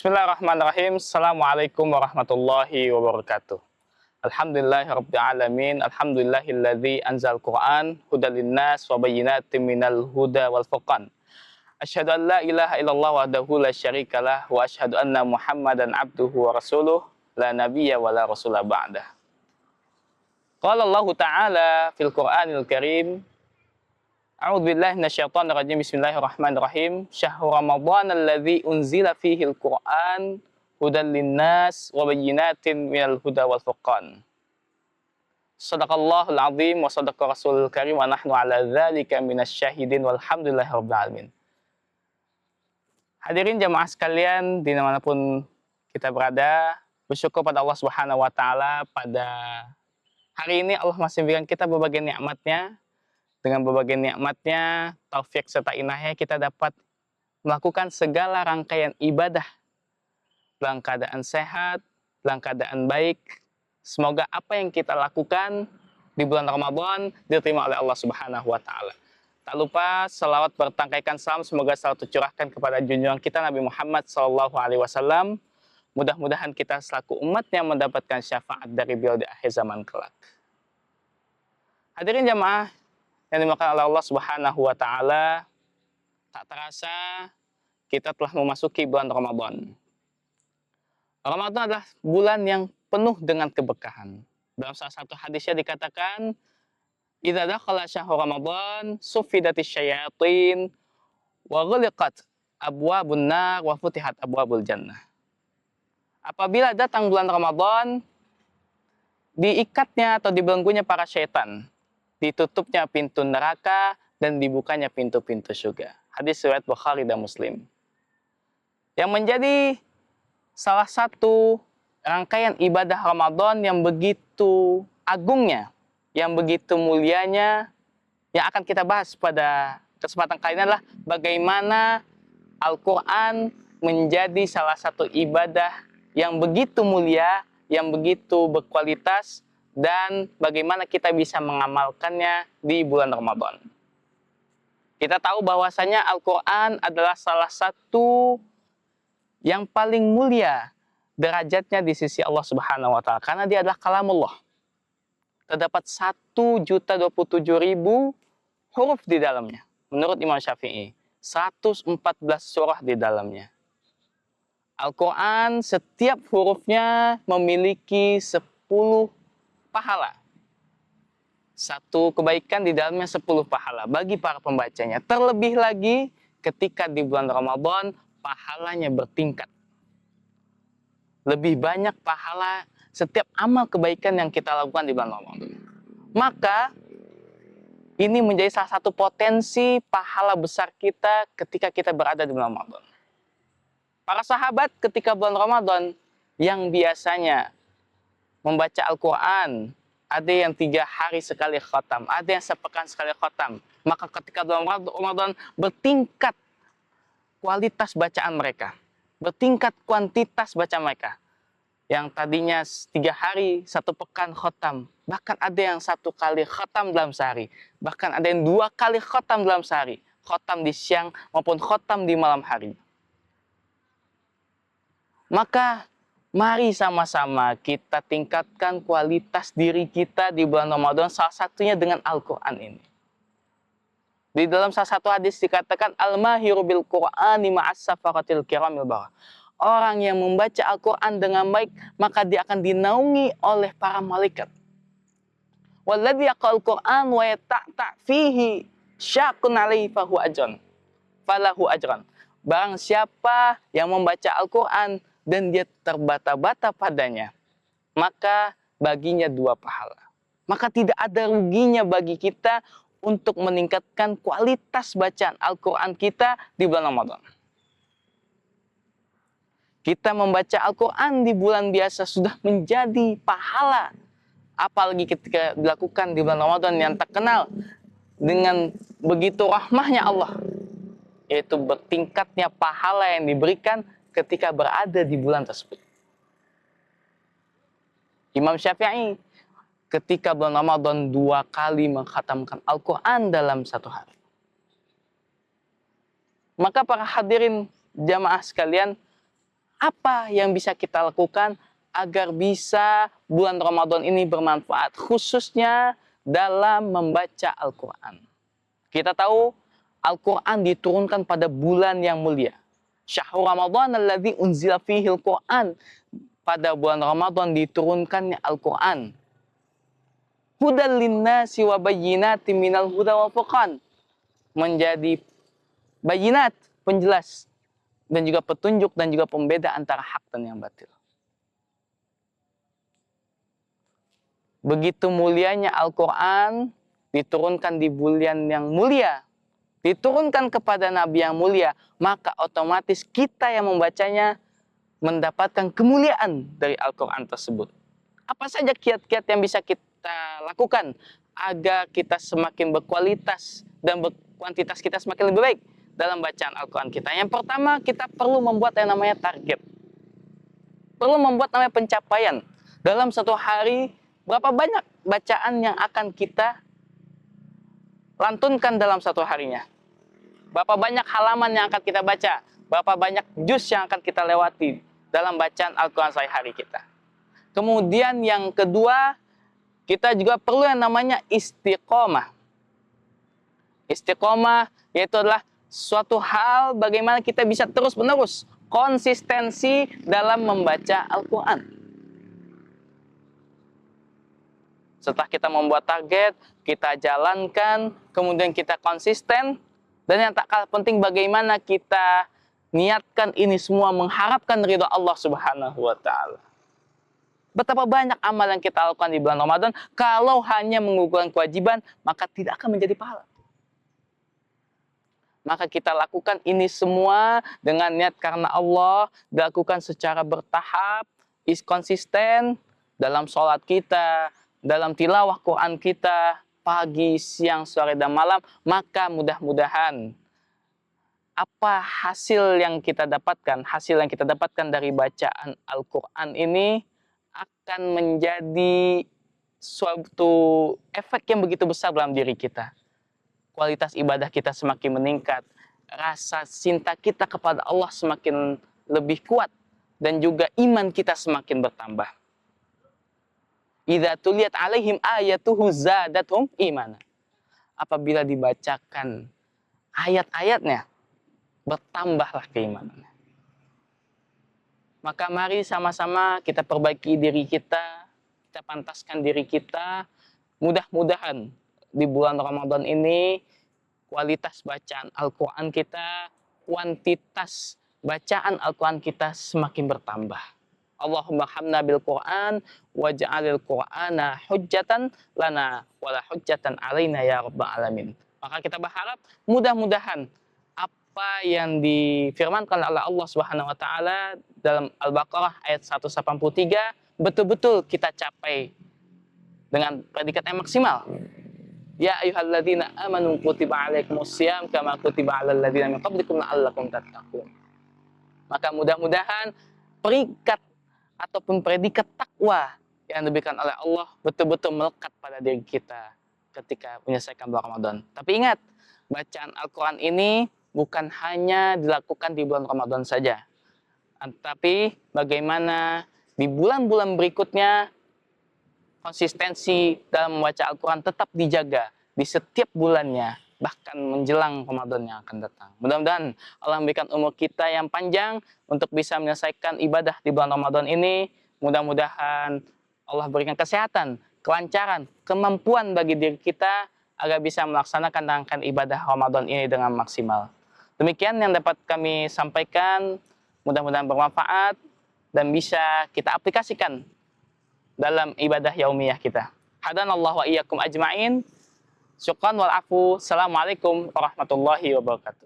Bismillahirrahmanirrahim. Assalamualaikum warahmatullahi wabarakatuh. Alhamdulillahirabbil alamin. Alhamdulillahilladzi anzal Qur'an hudal linnas wa bayyinatin minal huda wal furqan. Asyhadu an la ilaha illallah wahdahu la syarikalah wa asyhadu anna Muhammadan abduhu wa rasuluh la nabiyya wa la rasula ba'dah. Qala Allah Ta'ala fil Qur'anil Karim. A'udzu billahi minasyaitonir rajim. Bismillahirrahmanirrahim. Syahrul Ramadan alladzi unzila fihi al-Qur'an hudan linnas wa bayyinatin minal huda wal furqan. Shadaqallahul azim wa shadaqa rasulul karim wa nahnu ala dzalika minasyahidin walhamdulillahirabbil alamin. Hadirin jamaah sekalian dimanapun kita berada, bersyukur pada Allah Subhanahu wa taala pada hari ini Allah masih berikan kita berbagai nikmat-Nya. Dengan berbagai nikmat-Nya, taufik serta inahnya kita dapat melakukan segala rangkaian ibadah dalam keadaan sehat, dalam keadaan baik. Semoga apa yang kita lakukan di bulan Ramadan diterima oleh Allah Subhanahu wa taala. Tak lupa selawat bertangkaikan salam semoga selalu tercurahkan kepada junjungan kita Nabi Muhammad SAW. Mudah-mudahan kita selaku umatnya mendapatkan syafaat dari beliau di akhir zaman kelak. Hadirin jamaah yang dimakan oleh Allah Subhanahu wa taala, tak terasa kita telah memasuki bulan Ramadan. Ramadan adalah bulan yang penuh dengan keberkahan. Dalam salah satu hadisnya dikatakan, "Idza dakhala syahrul Ramadan, suffidatis syayatin wa ghuliqat abwabun nar wa futihat abwabul jannah." Apabila datang bulan Ramadan, diikatnya atau dibelenggunya para syaitan, ditutupnya pintu neraka dan dibukanya pintu-pintu surga. Hadis riwayat Bukhari dan Muslim. Yang menjadi salah satu rangkaian ibadah Ramadan yang begitu agungnya, yang begitu mulianya, yang akan kita bahas pada kesempatan kali ini adalah bagaimana Al-Quran menjadi salah satu ibadah yang begitu mulia, yang begitu berkualitas, dan bagaimana kita bisa mengamalkannya di bulan Ramadan. Kita tahu bahwasanya Al-Quran adalah salah satu yang paling mulia derajatnya di sisi Allah Subhanahu wa taala karena dia adalah kalamullah. Terdapat 1.027.000 huruf di dalamnya. Menurut Imam Syafi'i, 114 surah di dalamnya. Al-Quran setiap hurufnya memiliki 10 pahala. Satu kebaikan di dalamnya 10 pahala bagi para pembacanya. Terlebih lagi ketika di bulan Ramadan pahalanya bertingkat. Lebih banyak pahala setiap amal kebaikan yang kita lakukan di bulan Ramadan. Maka ini menjadi salah satu potensi pahala besar kita ketika kita berada di bulan Ramadan. Para sahabat ketika bulan Ramadan yang biasanya membaca Al-Quran, ada yang 3 hari sekali khatam, ada yang sepekan sekali khatam. Maka ketika bulan Ramadan bertingkat kualitas bacaan mereka, bertingkat kuantitas bacaan mereka. Yang tadinya 3 hari, 1 pekan khatam, bahkan ada yang 1 kali khatam dalam sehari, bahkan ada yang 2 kali khatam dalam sehari, khatam di siang maupun khatam di malam hari. Maka mari sama-sama kita tingkatkan kualitas diri kita di bulan Ramadan, salah satunya dengan Al-Quran ini. Di dalam salah satu hadis dikatakan, Al-mahiru bil Qur'ani ma'as safaratil kiramil barah. Orang yang membaca Al-Quran dengan baik, maka dia akan dinaungi oleh para malaikat. Walladzi yaqra'ul Qur'an wa yata'ta' fihi syaqun 'alaihi falahu ajran. Barang siapa yang membaca Al-Quran dan dia terbata-bata padanya, maka baginya 2 pahala. Maka tidak ada ruginya bagi kita untuk meningkatkan kualitas bacaan Al-Quran kita di bulan Ramadan. Kita membaca Al-Quran di bulan biasa sudah menjadi pahala. Apalagi ketika dilakukan di bulan Ramadan yang terkenal dengan begitu rahmahnya Allah, yaitu bertingkatnya pahala yang diberikan ketika berada di bulan tersebut. Imam Syafi'i ketika bulan Ramadan 2 kali mengkhatamkan Al-Quran dalam 1 hari. Maka para hadirin jamaah sekalian, Apa yang bisa kita lakukan agar bisa bulan Ramadan ini bermanfaat, khususnya dalam membaca Al-Quran. Kita tahu Al-Quran diturunkan pada bulan yang mulia. Syahrul Ramadan alladzi unzila fihi Al-Quran. Pada bulan Ramadan diturunkannya Al-Quran. Hudal linnasi wa bayyinatin minal huda wal furqan. Menjadi bayinat, penjelas, dan juga petunjuk dan juga pembeda antara hak dan yang batil. Begitu mulianya Al-Quran, diturunkan di bulan yang mulia, diturunkan kepada Nabi yang mulia, maka otomatis kita yang membacanya mendapatkan kemuliaan dari Al-Quran tersebut. Apa saja kiat-kiat yang bisa kita lakukan agar kita semakin berkualitas dan kuantitas kita semakin lebih baik dalam bacaan Al-Quran kita? Yang pertama, kita perlu membuat yang namanya target. Perlu membuat namanya pencapaian. Dalam satu hari, berapa banyak bacaan yang akan kita lantunkan dalam satu harinya? Berapa banyak halaman yang akan kita baca? Berapa banyak juz yang akan kita lewati dalam bacaan Al-Quran sehari-hari kita? Kemudian yang kedua, kita juga perlu yang namanya istiqomah. Istiqomah yaitu adalah suatu hal bagaimana kita bisa terus-menerus konsistensi dalam membaca Al-Quran. Setelah kita membuat target, kita jalankan, kemudian kita konsisten, dan yang tak kalah penting bagaimana kita niatkan ini semua mengharapkan ridha Allah Subhanahu wa Ta'ala. Betapa banyak amal yang kita lakukan di bulan Ramadan, kalau hanya menggugurkan kewajiban, maka tidak akan menjadi pahala. Maka kita lakukan ini semua dengan niat karena Allah, dilakukan secara bertahap, konsisten dalam sholat kita, dalam tilawah Quran kita, pagi, siang, sore, dan malam, maka mudah-mudahan apa hasil yang kita dapatkan, dari bacaan Al-Quran ini akan menjadi suatu efek yang begitu besar dalam diri kita. Kualitas ibadah kita semakin meningkat, rasa cinta kita kepada Allah semakin lebih kuat, dan juga iman kita semakin bertambah. Idza tuliyat alaihim ayatuhu zadathum imana. Apabila dibacakan ayat-ayatnya, bertambahlah keimanannya. Maka mari sama-sama kita perbaiki diri kita pantaskan diri kita. Mudah-mudahan di bulan Ramadan ini kualitas bacaan Al-Quran kita, kuantitas bacaan Al-Quran kita semakin bertambah. Allahumma hamna bil Quran waj'alil Qur'ana hujjatan lana wala hujjatan alaina ya rabbal alamin. Maka kita berharap mudah-mudahan apa yang difirmankan oleh Allah Subhanahu wa taala dalam Al-Baqarah ayat 183 betul-betul kita capai dengan predikat yang maksimal. Ya ayyuhalladzina amanu kutiba alaikumusiyam kama kutiba alal ladzina min qablikum la'allakum tattaqun. Maka mudah-mudahan peringkat ataupun predikat takwa yang diberikan oleh Allah betul-betul melekat pada diri kita ketika menyelesaikan bulan Ramadan. Tapi ingat, bacaan Al-Quran ini bukan hanya dilakukan di bulan Ramadan saja. Tapi bagaimana di bulan-bulan berikutnya konsistensi dalam membaca Al-Quran tetap dijaga di setiap bulannya, bahkan menjelang Ramadan yang akan datang. Mudah-mudahan Allah memberikan umur kita yang panjang untuk bisa menyelesaikan ibadah di bulan Ramadan ini. Mudah-mudahan Allah berikan kesehatan, kelancaran, kemampuan bagi diri kita agar bisa melaksanakan rangkaian ibadah Ramadan ini dengan maksimal. Demikian yang dapat kami sampaikan, mudah-mudahan bermanfaat dan bisa kita aplikasikan dalam ibadah yaumiyah kita. Hadanallahu wa iyyakum ajma'in. Syukran wal afu. Assalamualaikum warahmatullahi wabarakatuh.